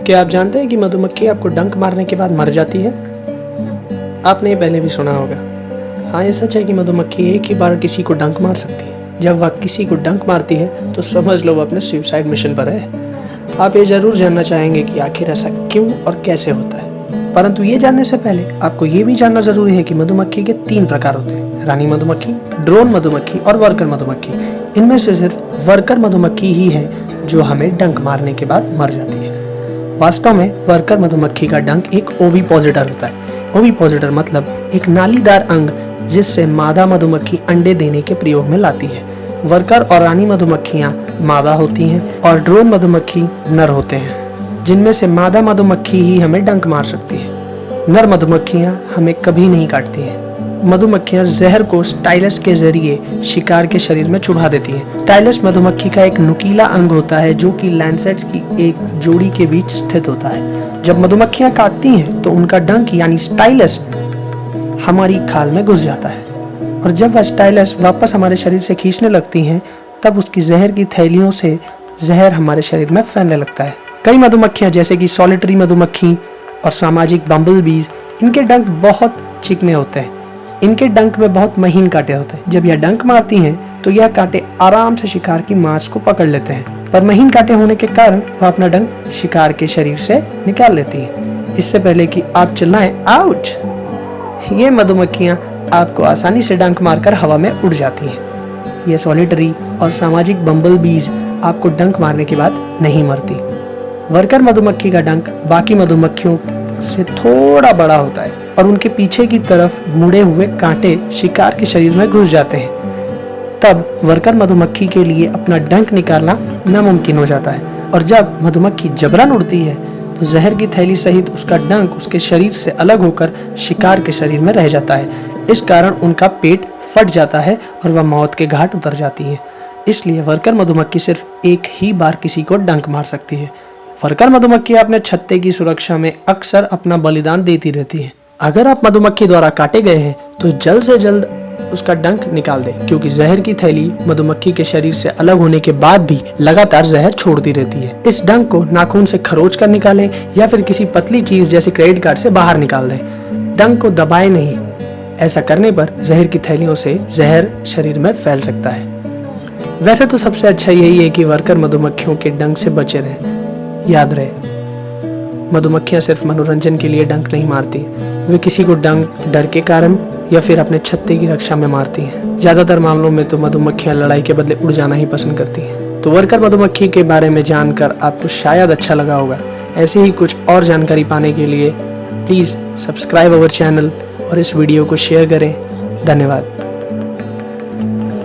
क्या आप जानते हैं कि मधुमक्खी आपको डंक मारने के बाद मर जाती है? आपने ये पहले भी सुना होगा। हाँ, ये सच है कि मधुमक्खी एक ही बार किसी को डंक मार सकती है। जब वह किसी को डंक मारती है तो समझ लो वो अपने सुसाइड मिशन पर है। आप ये जरूर जानना चाहेंगे कि आखिर ऐसा क्यों और कैसे होता है। परंतु ये जानने से पहले आपको ये भी जानना जरूरी है कि मधुमक्खी के 3 प्रकार होते हैं: रानी मधुमक्खी, ड्रोन मधुमक्खी और वर्कर मधुमक्खी। इनमें से सिर्फ वर्कर मधुमक्खी ही है जो हमें डंक मारने के बाद मर जाती है। वास्तव में वर्कर मधुमक्खी का डंक एक ओविपोजिटर होता है। ओविपोजिटर मतलब एक नालीदार अंग जिससे मादा मधुमक्खी अंडे देने के प्रयोग में लाती है। वर्कर और रानी मधुमक्खियां मादा होती हैं और ड्रोन मधुमक्खी नर होते हैं, जिनमें से मादा मधुमक्खी ही हमें डंक मार सकती है। नर मधुमक्खियां हमें कभी नहीं काटती हैं। मधुमक्खियां जहर को स्टाइलस के जरिए शिकार के शरीर में चुभा देती हैं। स्टाइलस मधुमक्खी का एक नुकीला अंग होता है जो कि लैंसेट्स की एक जोड़ी के बीच स्थित होता है। जब मधुमक्खियां काटती हैं तो उनका डंक यानी स्टाइलस हमारी खाल में घुस जाता है, और जब वह स्टाइलस वापस हमारे शरीर से खींचने लगती हैं तब उसकी जहर की थैलियों से जहर हमारे शरीर में फैलने लगता है। कई मधुमक्खियां जैसे कि सॉलिटरी मधुमक्खी और सामाजिक बम्बल बीज, इनके डंक बहुत चिकने होते हैं। इनके डंक में बहुत महीन कांटे होते हैं। जब यह डंक मारती हैं तो यह कांटे आराम से शिकार की मांस को पकड़ लेते हैं, पर महीन कांटे होने के कारण वह अपना डंक शिकार के शरीर से निकाल लेती है। इससे पहले कि आप चिल्लाएं आउच, ये मधुमक्खियां आपको आसानी से डंक मारकर हवा में उड़ जाती हैं। ये सॉलिटरी और सामाजिक बम्बल बीज आपको डंक मारने के बाद नहीं मरती। वर्कर मधुमक्खी का डंक बाकी मधुमक्खियों से थोड़ा बड़ा होता है और उनके पीछे की तरफ मुड़े हुए कांटे शिकार के शरीर में घुस जाते हैं। तब वर्कर मधुमक्खी के लिए अपना डंक निकालना नामुमकिन हो जाता है, और जब मधुमक्खी जबरन उड़ती है तो जहर की थैली सहित उसका डंक उसके शरीर से अलग होकर शिकार के शरीर में रह जाता है। इस कारण उनका पेट फट जाता है और वह मौत के घाट उतर जाती है। इसलिए वर्कर मधुमक्खी सिर्फ एक ही बार किसी को डंक मार सकती है। वर्कर मधुमक्खी अपने छत्ते की सुरक्षा में अक्सर अपना बलिदान देती रहती है। अगर आप मधुमक्खी द्वारा काटे गए हैं तो जल्द से जल्द उसका डंक निकाल दें, क्योंकि जहर की थैली मधुमक्खी के शरीर से अलग होने के बाद भी लगातार जहर छोड़ती रहती है। इस डंक को नाखून से खरोच कर निकालें या फिर किसी पतली चीज जैसे क्रेडिट कार्ड से बाहर निकाल दें। डंक को दबाएं नहीं, ऐसा करने पर जहर की थैलियों से जहर शरीर में फैल सकता है। वैसे तो सबसे अच्छा यही है कि वर्कर मधुमक्खियों के डंक से बचे रहें। याद रहे, मधुमक्खियां सिर्फ मनोरंजन के लिए डंक नहीं मारती, वे किसी को डंक डर के कारण या फिर अपने छत्ते की रक्षा में मारती हैं। ज्यादातर मामलों में तो मधुमक्खियां लड़ाई के बदले उड़ जाना ही पसंद करती हैं। तो वर्कर मधुमक्खी के बारे में जानकर आपको शायद अच्छा लगा होगा। ऐसे ही कुछ और जानकारी पाने के लिए प्लीज सब्सक्राइब अवर चैनल और इस वीडियो को शेयर करें। धन्यवाद।